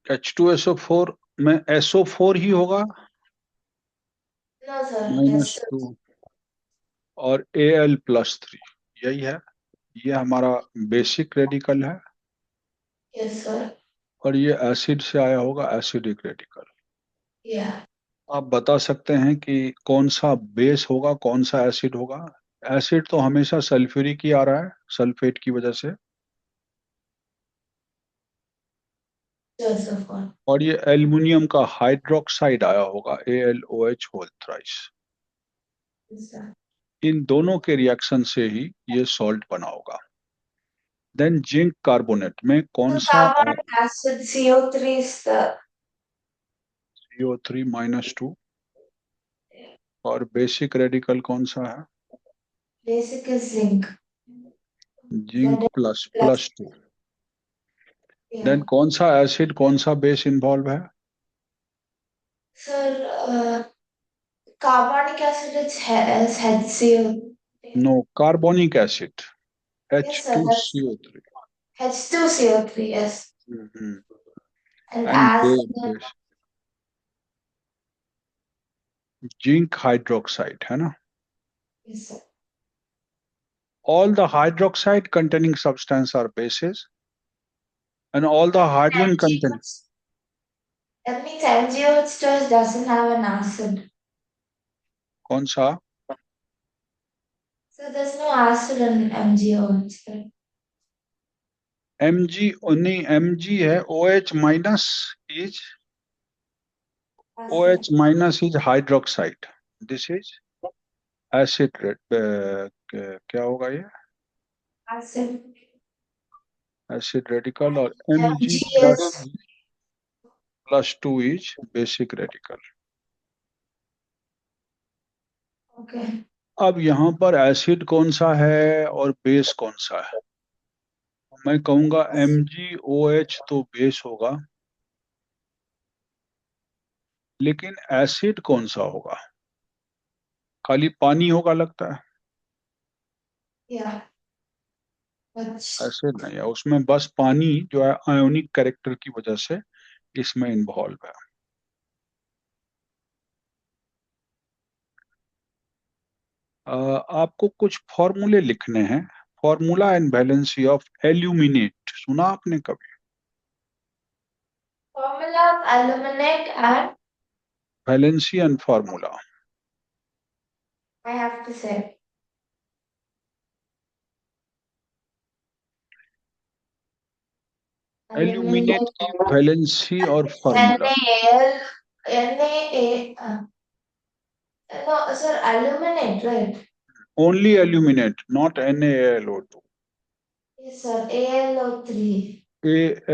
B: H2SO4 में SO4 ही होगा,
A: No, sir.
B: Minus
A: Yes, sir.
B: 2, और Al+3, यही है। ये हमारा बेसिक रेडिकल है,
A: Yes, sir.
B: और ये एसिड से आया होगा, एसिडिक रेडिकल।
A: Yeah.
B: आप बता सकते हैं कि कौन सा बेस होगा, कौन सा एसिड होगा? एसिड तो हमेशा सल्फ्यूरिक ही आ रहा है, सल्फेट की वजह से।
A: SO4.
B: और ये एल्युमिनियम का हाइड्रोक्साइड आया होगा, AlOH whole thrice.
A: Yes, sir.
B: इन दोनों के रिएक्शन से ही ये सॉल्ट बना होगा। देन जिंक कार्बोनेट में कौन
A: So
B: सा?
A: carbonic acid CO3 is the
B: CO3-2। और बेसिक रेडिकल कौन सा है?
A: basic is zinc.
B: Zinc
A: Then
B: plus
A: plus.
B: Plus 2। Then
A: Yeah.
B: कौन सा एसिड, कौन सा बेस इन्वॉल्व है?
A: Sir, carbonic acid is HCl.
B: No, carbonic acid,
A: Yes, sir. That's
B: H2CO3।
A: H2CO3. Yes. And
B: and
A: acid.
B: Base zinc hydroxide है ना।
A: Yes, sir.
B: All the hydroxide containing substance are bases, and all the hydrogen containing,
A: That means MgOH doesn't have an acid.
B: कौन सा?
A: So there's no acid in MgOH. Right?
B: Mg, नहीं, Mg है, OH minus is,
A: Acid.
B: OH minus is hydroxide, this is acid. क्या होगा ये?
A: Acid.
B: Acid radical. और Mg
A: Mg
B: plus
A: is
B: plus 2 is basic radical.
A: okay.
B: अब यहाँ पर acid कौन सा है और बेस कौन सा है? मैं कहूंगा MgOH तो बेस होगा, लेकिन एसिड कौन सा होगा? खाली पानी होगा लगता है।
A: Yeah. But
B: एसिड नहीं है उसमें, बस पानी जो है आयोनिक कैरेक्टर की वजह से इसमें इन्वॉल्व है। आपको कुछ फॉर्मूले लिखने हैं। Formula and valency of aluminate सुना आपने कभी?
A: formula of aluminate and
B: valency and formula.
A: I have to say
B: aluminate
A: aluminate
B: की वैलेंसी और formula.
A: NaL Na no sir aluminate right?
B: Only aluminate, not NaLO2।
A: Yes sir AlO3.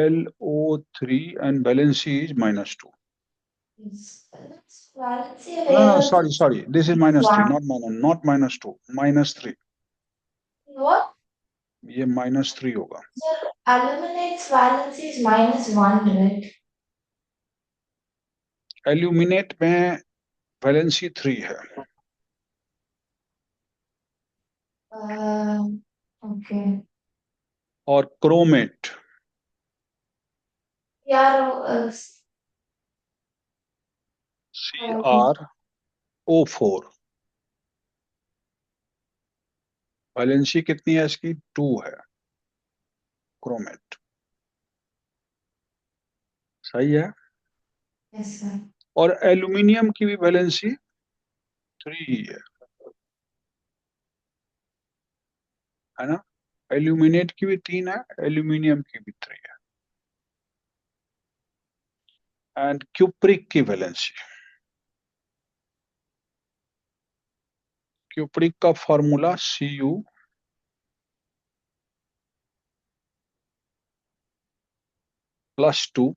B: AlO3 and valency is -2.
A: Yes. That's valency of
B: No, no,
A: AlO3
B: sorry. This is
A: is
B: -3,
A: one.
B: not -2, -3।
A: What?
B: ये -3 होगा।
A: Sir aluminate's valency is -1 right?
B: Aluminate में valency 3 है।
A: Okay.
B: और chromate
A: यार
B: CrO4, valency कितनी है इसकी? 2 है, क्रोमेट। सही है।
A: yes sir.
B: और एल्यूमिनियम की भी वैलेंसी 3 ही है ना। एल्यूमिनेट की भी 3 है, एल्यूमिनियम की भी 3 है। एंड क्यूप्रिक की वैलेंसी, क्यूप्रिक का फॉर्मूला Cu +2,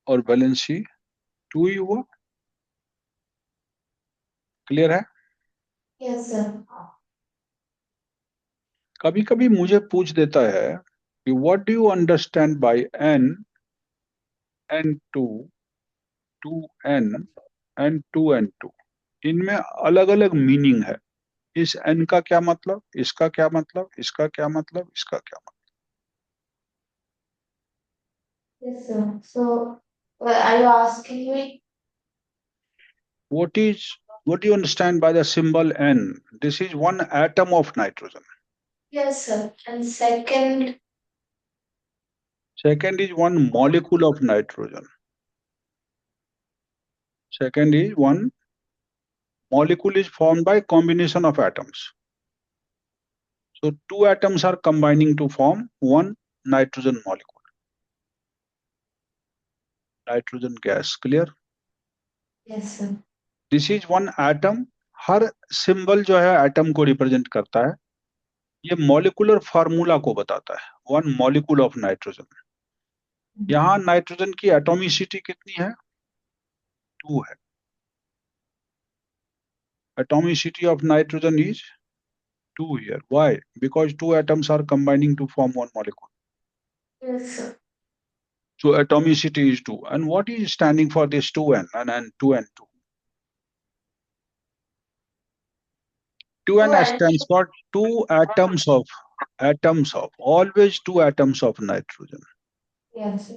B: और वैलेंसी 2 ही हुआ। क्लियर है?
A: Yes, sir.
B: कभी कभी मुझे पूछ देता है कि what do you understand by N, N2, 2n and 2n2? इनमें अलग अलग मीनिंग है। इस n का क्या मतलब, इसका क्या मतलब, इसका क्या मतलब, इसका क्या मतलब?
A: Yes, sir. So, are you asking me?
B: What is, what do you understand by the symbol N? This is one atom of nitrogen.
A: Yes, sir. And second,
B: Second is one molecule of nitrogen. Second is one molecule is formed by combination of atoms. So two atoms are combining to form one nitrogen molecule. Nitrogen gas. Clear?
A: yes, sir.
B: This is one atom. Her symbol जो है atom को represent करता है। ये molecular formula को बताता है, one molecule of nitrogen. यहाँ नाइट्रोजन की एटॉमिसिटी कितनी है? 2 है। Atomicity of nitrogen is 2 here. Why? Because two atoms are combining to form one molecule.
A: Yes, sir.
B: So atomicity is 2. And what is standing for this 2n and 2n2? 2n
A: Two and
B: stands for two atoms of, always two atoms of nitrogen.
A: yes, sir.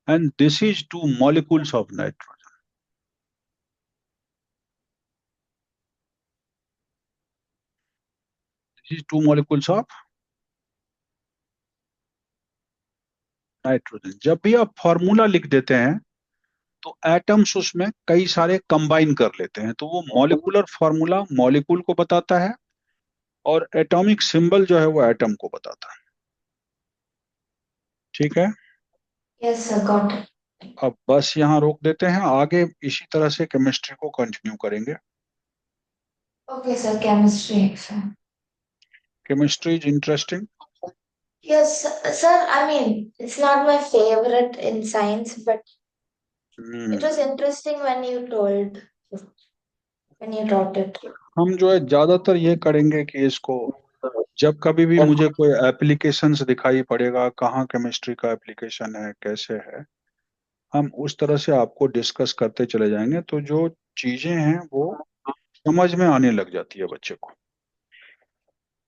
B: And this is two molecules of nitrogen. This is two molecules of nitrogen. जब भी आप formula लिख देते हैं तो atoms उसमें कई सारे कंबाइन कर लेते हैं, तो वो मॉलिकुलर फॉर्मूला मॉलिक्यूल को बताता है और एटॉमिक सिंबल जो है वो एटम को बताता है। ठीक है,
A: Yes, sir. Got it.
B: अब बस यहाँ रोक देते हैं, आगे इसी तरह से केमिस्ट्री को कंटिन्यू करेंगे।
A: Okay, sir. Chemistry, sir.
B: Chemistry is interesting.
A: Yes, sir. I mean, it's not my favorite in science, but it was interesting when you told, when you taught it.
B: हम जो है ज्यादातर ये करेंगे कि इसको जब कभी भी मुझे कोई एप्लीकेशंस दिखाई पड़ेगा, कहाँ केमिस्ट्री का एप्लीकेशन है, कैसे है, हम उस तरह से आपको डिस्कस करते चले जाएंगे, तो जो चीजें हैं वो समझ में आने लग जाती है बच्चे को।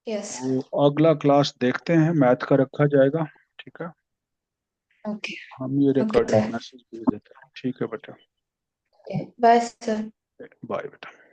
A: Yes.
B: तो अगला क्लास देखते हैं, मैथ का रखा जाएगा। ठीक है,
A: Okay.
B: हम ये
A: Okay,
B: रिकॉर्डेड
A: sir.
B: मैसेज भेज देते हैं। ठीक है बेटा,
A: Okay. Bye, sir.
B: बाय बेटा।